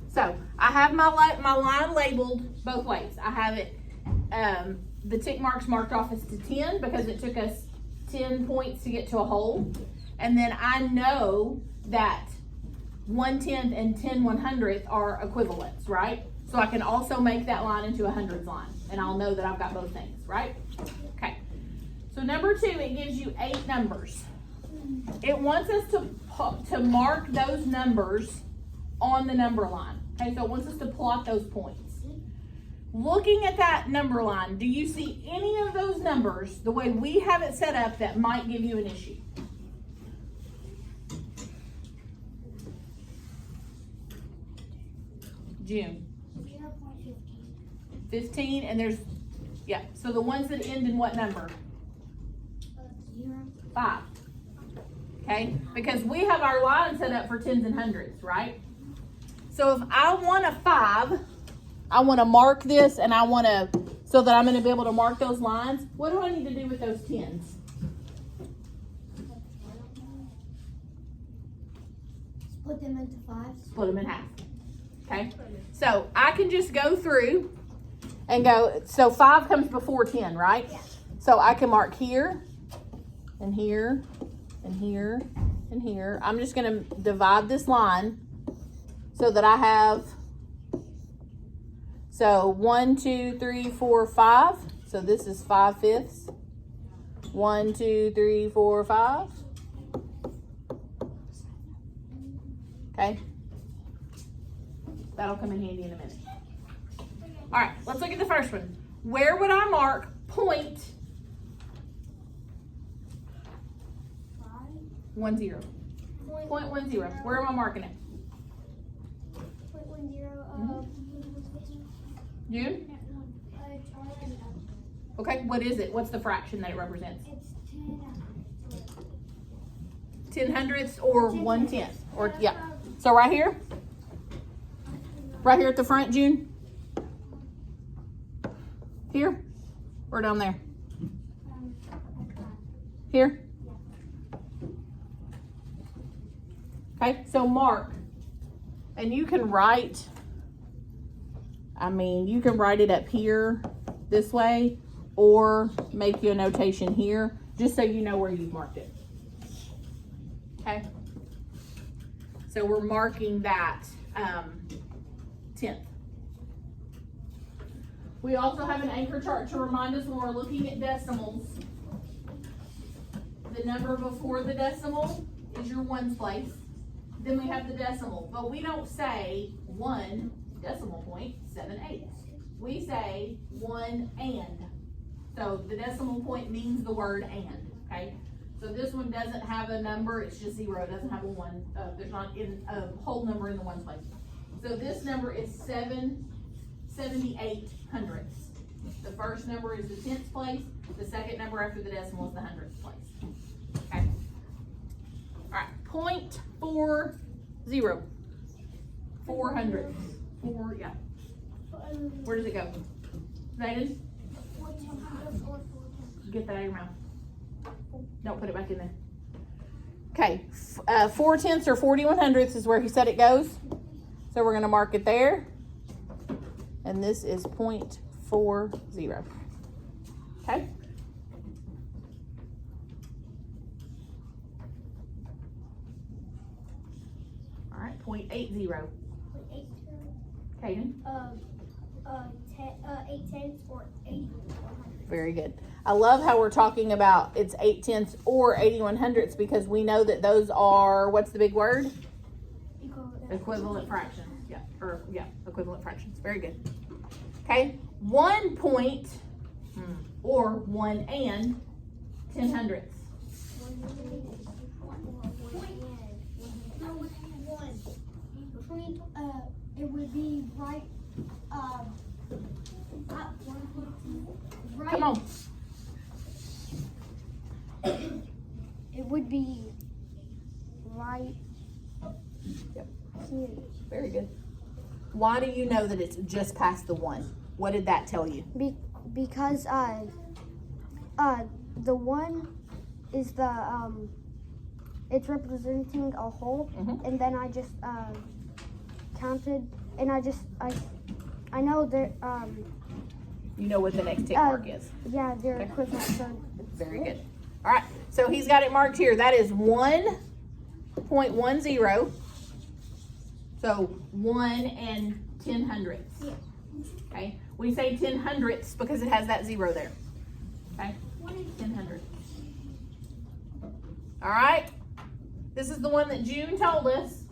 So I have my line labeled both ways. I have it, the tick marks marked off as to 10 because it took us 10 points to get to a hole. And then I know that 1/10 and 10/100th are equivalents, right? So I can also make that line into a hundreds line, and I'll know that I've got both things, right? Okay. So number 2, it gives you 8 numbers. It wants us to mark those numbers on the number line. Okay, so it wants us to plot those points. Looking at that number line, do you see any of those numbers the way we have it set up that might give you an issue? June. 15, and there's, yeah, so the ones that end in what number? 5. Okay, because we have our line set up for tens and hundreds, right? So if I want a 5, I want to mark this, and I want to, so that I'm going to be able to mark those lines. What do I need to do with those tens? Split them into 5. Split them in half. Okay, so I can just go through and go, so 5 comes before 10, right? Yeah. So I can mark here, and here, and here, and here. I'm just going to divide this line so that I have, so 1, 2, 3, 4, 5. So this is 5/5. 1, 2, 3, 4, 5. Okay. That'll come in handy in a minute. All right, let's look at the first one. Where would I mark point 10? Point 10. Where am I marking it? Point 10. June? Okay, what is it? What's the fraction that it represents? It's 10 hundredths or 1/10? Or, yeah. So right here? Right here at the front, June? Here? Or down there? Here? Okay, so mark. And you can write, you can write it up here this way, or make you a notation here, just so you know where you've marked it. Okay? So we're marking that 10th. We also have an anchor chart to remind us when we're looking at decimals. The number before the decimal is your ones place. Then we have the decimal, but we don't say 1 decimal point 7/8. We say 1 and. So the decimal point means the word and, okay? So this one doesn't have a number, it's just 0, it doesn't have a 1. There's not a whole number in the ones place. So this number is 7/78 hundredths. The first number is the tenths place. The second number after the decimal is the hundredths place. Okay. All right. 0.40. 4 hundredths. 4. Yeah. Where does it go? Zayden? Get that out of your mouth. Don't put it back in there. Okay. 4/10 or 41/100 is where he said it goes. So we're going to mark it there. And this is 0.40. Okay. All right, 0.80. Kaden? 8/10 or 81/100. Very good. I love how we're talking about it's 8/10 or 81/100 because we know that those are, what's the big word? Equivalent fractions. Yeah, equivalent fractions. Very good. Okay, 1 point or 1 and 10 hundredths. It would be right. Come on. It would be right. Yep. Here. Very good. Why do you know that it's just past the 1? What did that tell you? Because the 1 is it's representing a hole, and then I just counted, and I know that You know what the next tick mark is. yeah, they're Okay. equivalent. So Very good. All right, so he's got it marked here. That is 1.10. So 1 and 10 hundredths. Yeah. Okay, we say 10 hundredths because it has that 0 there. Okay, 10 hundredths. All right, this is the one that June told us.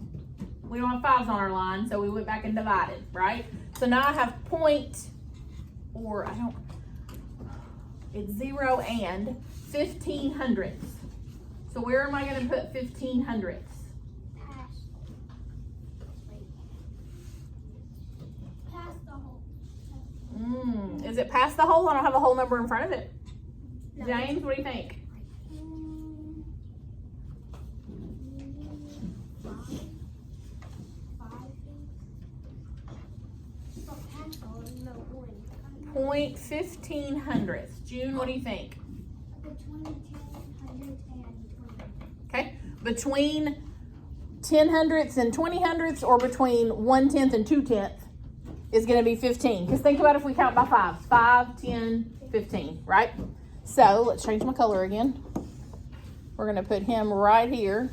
We don't have 5s on our line, so we went back and divided, right? So now I have it's 0 and 15 hundredths. So where am I going to put 15 hundredths? Past the hole. Is it past the hole? I don't have a whole number in front of it. No. James, what do you think? Point 15 hundredths. June, what do you think? Between 10 hundredths and 20. Okay, between 10 hundredths and 20 hundredths, or between 1/10 and 2/10 is going to be 15. Because think about if we count by 5s. 5, 10, 15, right? So let's change my color again. We're going to put him right here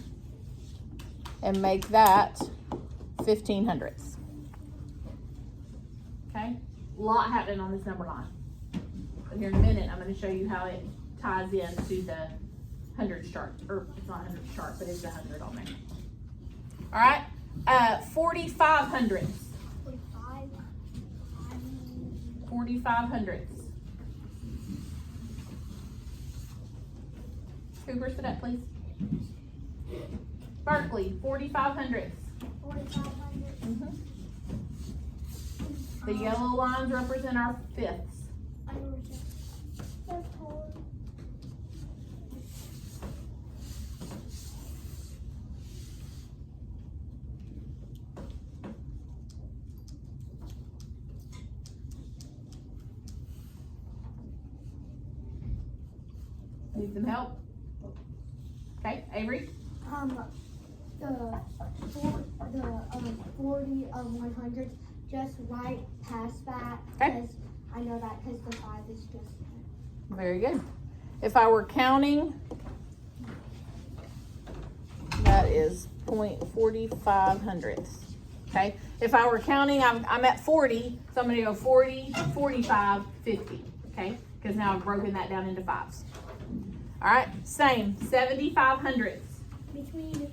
and make that 15 hundredths. Okay, a lot happening on this number line. But here in a minute, I'm going to show you how it ties in to the hundreds chart, or it's not hundreds chart, but it's the 100 on there. All right, 45 hundredths. 45 hundredths. Cooper, sit up, please. Berkeley, 45 hundredths. 4,500. The yellow lines represent our fifths. Need some help? Okay, Avery? The 40 of 100, just right past that. Okay. Because I know that because the 5 is just. Very good. If I were counting, that is 0.45 hundredths. Okay. If I were counting, I'm at 40, so I'm going to go 40, 45, 50. Okay. Because now I've broken that down into 5s. All right. Same. 75 hundredths. Between